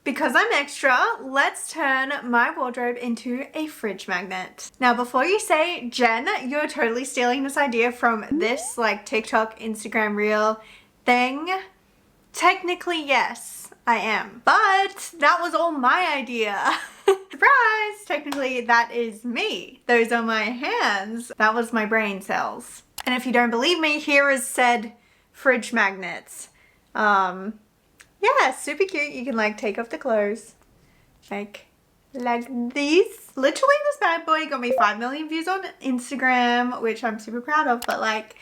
Because I'm extra, let's turn my wardrobe into a fridge magnet. Now, before you say, Jen, you're totally stealing this idea from this like TikTok, Instagram reel thing. Technically, yes, I am. But that was all my idea. Surprise! Technically, that is me. Those are my hands. That was my brain cells. And if you don't believe me, here is said fridge magnets. Yeah, super cute. You can like take off the clothes. Like these. Literally this bad boy got me 5 million views on Instagram, which I'm super proud of, but like,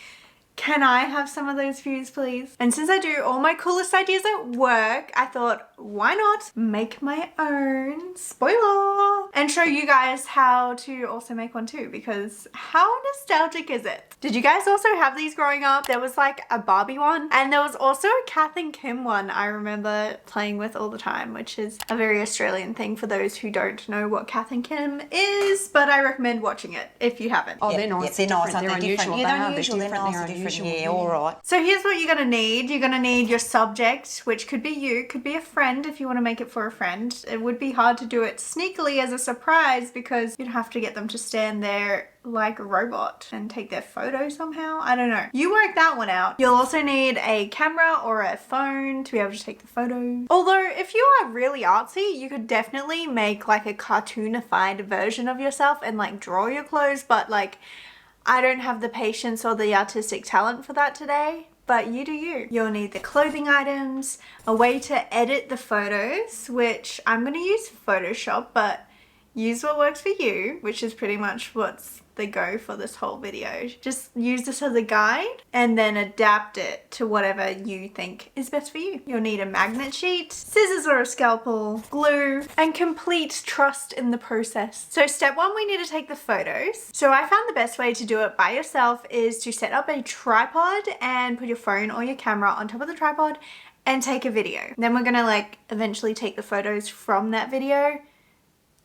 can I have some of those views, please? And since I do all my coolest ideas at work, I thought, why not make my own, spoiler, and show you guys how to also make one too, because how nostalgic is it? Did you guys also have these growing up? There was like a Barbie one, and there was also a Kath and Kim one I remember playing with all the time, which is a very Australian thing for those who don't know what Kath and Kim is, but I recommend watching it if you haven't. Oh, they're nice. They're nice. They're unusual. Yeah, they're unusual. They're nice and different. Yeah, all right. So here's what you're gonna need. You're gonna need your subject, which could be you, could be a friend if you want to make it for a friend. It would be hard to do it sneakily as a surprise because you'd have to get them to stand there like a robot and take their photo somehow. I don't know. You work that one out. You'll also need a camera or a phone to be able to take the photo. Although if you are really artsy, you could definitely make like a cartoonified version of yourself and like draw your clothes, but like I don't have the patience or the artistic talent for that today, but you do you. You'll need the clothing items, a way to edit the photos, which I'm gonna use Photoshop, but use what works for you, which is pretty much what's the go for this whole video. Just use this as a guide and then adapt it to whatever you think is best for you. You'll need a magnet sheet, scissors or a scalpel, glue, and complete trust in the process. So step one, we need to take the photos. So I found the best way to do it by yourself is to set up a tripod and put your phone or your camera on top of the tripod and take a video. Then we're gonna like eventually take the photos from that video.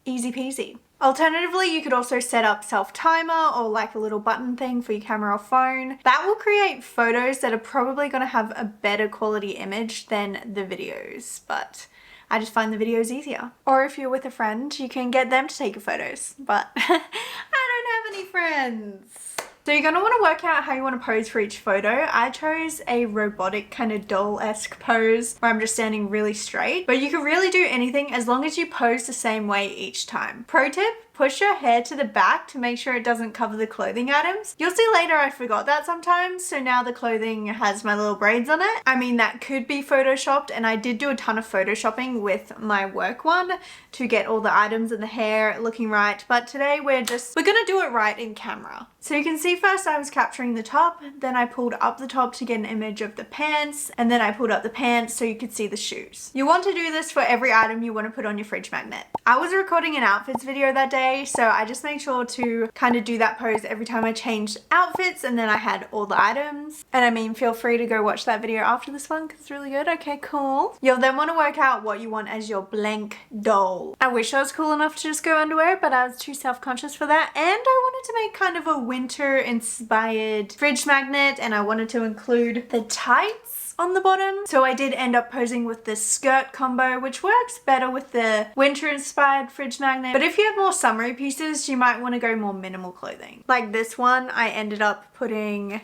Easy peasy. Alternatively, you could also set up self-timer or like a little button thing for your camera or phone. That will create photos that are probably going to have a better quality image than the videos, but I just find the videos easier. Or if you're with a friend, you can get them to take your photos, but I don't have any friends. So you're going to want to work out how you want to pose for each photo. I chose a robotic kind of doll-esque pose where I'm just standing really straight, but you can really do anything as long as you pose the same way each time. Pro tip, push your hair to the back to make sure it doesn't cover the clothing items. You'll see later I forgot that sometimes, so now the clothing has my little braids on it. I mean, that could be photoshopped, and I did do a ton of photoshopping with my work one to get all the items and the hair looking right, but today we're gonna do it right in camera. So you can see first I was capturing the top, then I pulled up the top to get an image of the pants, and then I pulled up the pants so you could see the shoes. You want to do this for every item you want to put on your fridge magnet. I was recording an outfits video that day, so I just made sure to kind of do that pose every time I changed outfits, and then I had all the items. And I mean, feel free to go watch that video after this one because it's really good. Okay, cool. You'll then want to work out what you want as your blank doll. I wish I was cool enough to just go underwear, but I was too self-conscious for that, and I wanted to make kind of a winter inspired fridge magnet, and I wanted to include the tights on the bottom. So I did end up posing with this skirt combo, which works better with the winter inspired fridge magnet. But if you have more summery pieces, you might want to go more minimal clothing. Like this one, I ended up putting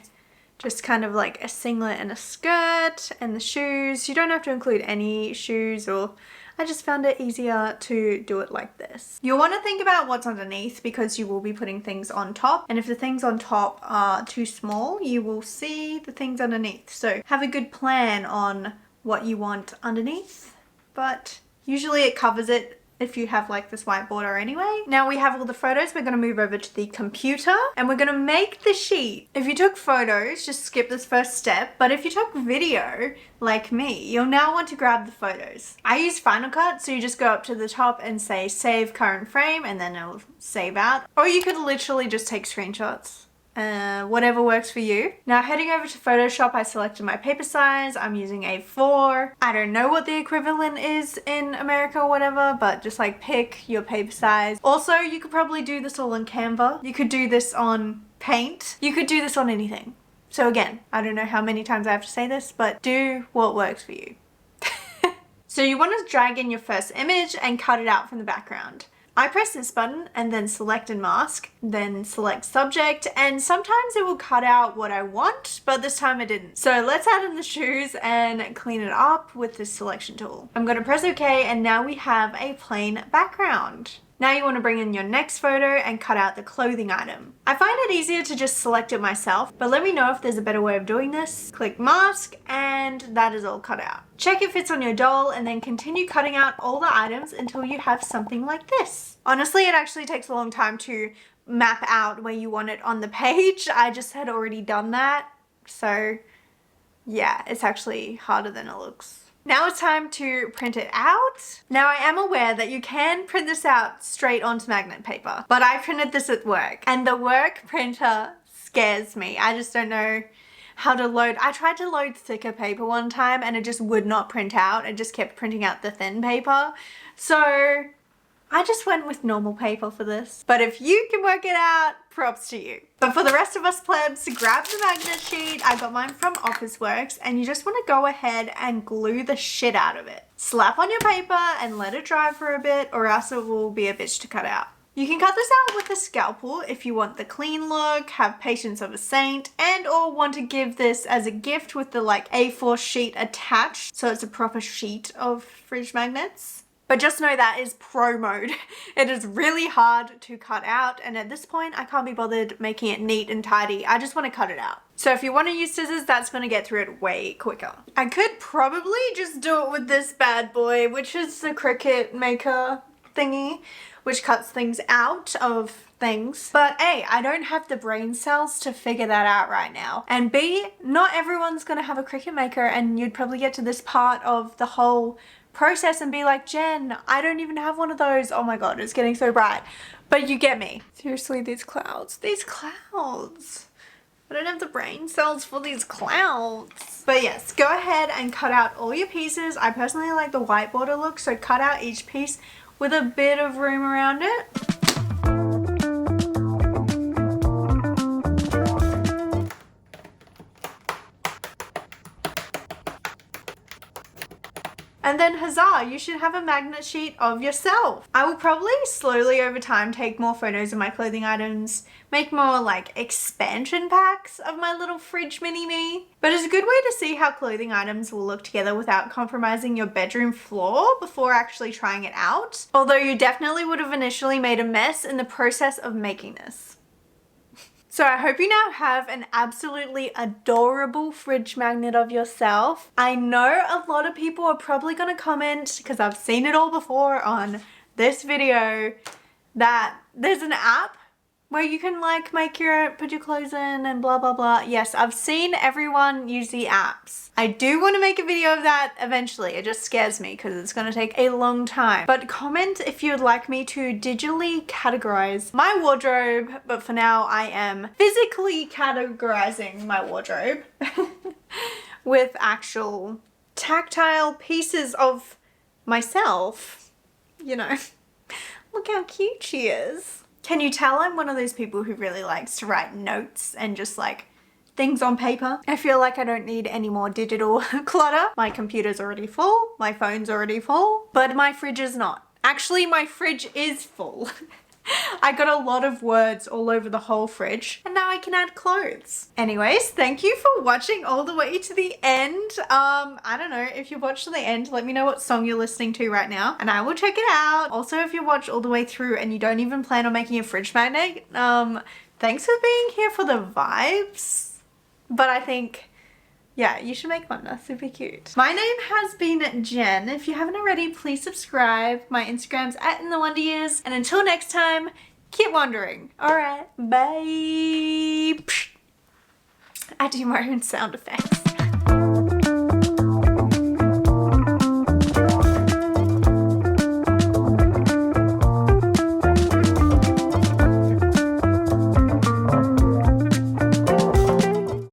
just kind of like a singlet and a skirt and the shoes. You don't have to include any shoes, or I just found it easier to do it like this. You'll want to think about what's underneath because you will be putting things on top, and if the things on top are too small, you will see the things underneath. So have a good plan on what you want underneath, but usually it covers it if you have like this white border anyway. Now we have all the photos, we're gonna move over to the computer and we're gonna make the sheet. If you took photos, just skip this first step, but if you took video, like me, you'll now want to grab the photos. I use Final Cut, so you just go up to the top and say save current frame, and then it'll save out. Or you could literally just take screenshots. Whatever works for you. Now heading over to Photoshop, I selected my paper size. I'm using A4. I don't know what the equivalent is in America or whatever, but just like pick your paper size. Also, you could probably do this all on Canva. You could do this on Paint. You could do this on anything. So again, I don't know how many times I have to say this, but do what works for you. So you want to drag in your first image and cut it out from the background. I press this button and then select and mask, then select subject, and sometimes it will cut out what I want, but this time it didn't. So let's add in the shoes and clean it up with this selection tool. I'm going to press OK, and now we have a plain background. Now you want to bring in your next photo and cut out the clothing item. I find it easier to just select it myself, but let me know if there's a better way of doing this. Click mask, and that is all cut out. Check it fits on your doll, and then continue cutting out all the items until you have something like this. Honestly, it actually takes a long time to map out where you want it on the page. I just had already done that, so yeah, it's actually harder than it looks. Now it's time to print it out. Now I am aware that you can print this out straight onto magnet paper, but I printed this at work and the work printer scares me. I just don't know how to load. I tried to load thicker paper one time and it just would not print out. It just kept printing out the thin paper. So I just went with normal paper for this. But if you can work it out, props to you. But for the rest of us plebs, grab the magnet sheet. I got mine from Officeworks, and you just want to go ahead and glue the shit out of it. Slap on your paper and let it dry for a bit, or else it will be a bitch to cut out. You can cut this out with a scalpel if you want the clean look, have patience of a saint, and or want to give this as a gift with the like A4 sheet attached, so it's a proper sheet of fridge magnets. But just know that is pro mode. It is really hard to cut out, and at this point I can't be bothered making it neat and tidy. I just want to cut it out. So if you want to use scissors, that's going to get through it way quicker. I could probably just do it with this bad boy, which is the Cricut Maker thingy, which cuts things out of things. But A, I don't have the brain cells to figure that out right now. And B, not everyone's going to have a Cricut Maker, and you'd probably get to this part of the whole process and be like, Jen, I don't even have one of those. Oh my god, it's getting so bright. But you get me. Seriously, these clouds. These clouds. I don't have the brain cells for these clouds. But yes, go ahead and cut out all your pieces. I personally like the white border look, so cut out each piece with a bit of room around it. And then huzzah, you should have a magnet sheet of yourself. I will probably slowly over time take more photos of my clothing items, make more like expansion packs of my little fridge mini me. But it's a good way to see how clothing items will look together without compromising your bedroom floor before actually trying it out. Although you definitely would have initially made a mess in the process of making this. So I hope you now have an absolutely adorable fridge magnet of yourself. I know a lot of people are probably going to comment, because I've seen it all before on this video, that there's an app where you can like put your clothes in and blah blah blah. Yes, I've seen everyone use the apps. I do want to make a video of that eventually. It just scares me because it's going to take a long time. But comment if you'd like me to digitally categorize my wardrobe, but for now I am physically categorizing my wardrobe with actual tactile pieces of myself. You know, look how cute she is. Can you tell I'm one of those people who really likes to write notes and just like things on paper? I feel like I don't need any more digital clutter. My computer's already full, my phone's already full, but my fridge is not. Actually, my fridge is full. I got a lot of words all over the whole fridge, and now I can add clothes. Anyways, thank you for watching all the way to the end. I don't know, if you watched to the end, let me know what song you're listening to right now, and I will check it out. Also, if you watch all the way through and you don't even plan on making a fridge magnet, thanks for being here for the vibes. But I think, yeah, you should make one. That's super cute. My name has been Jen. If you haven't already, please subscribe. My Instagram's @inthewonderyears. And until next time, keep wandering. Alright, bye. I do my own sound effects.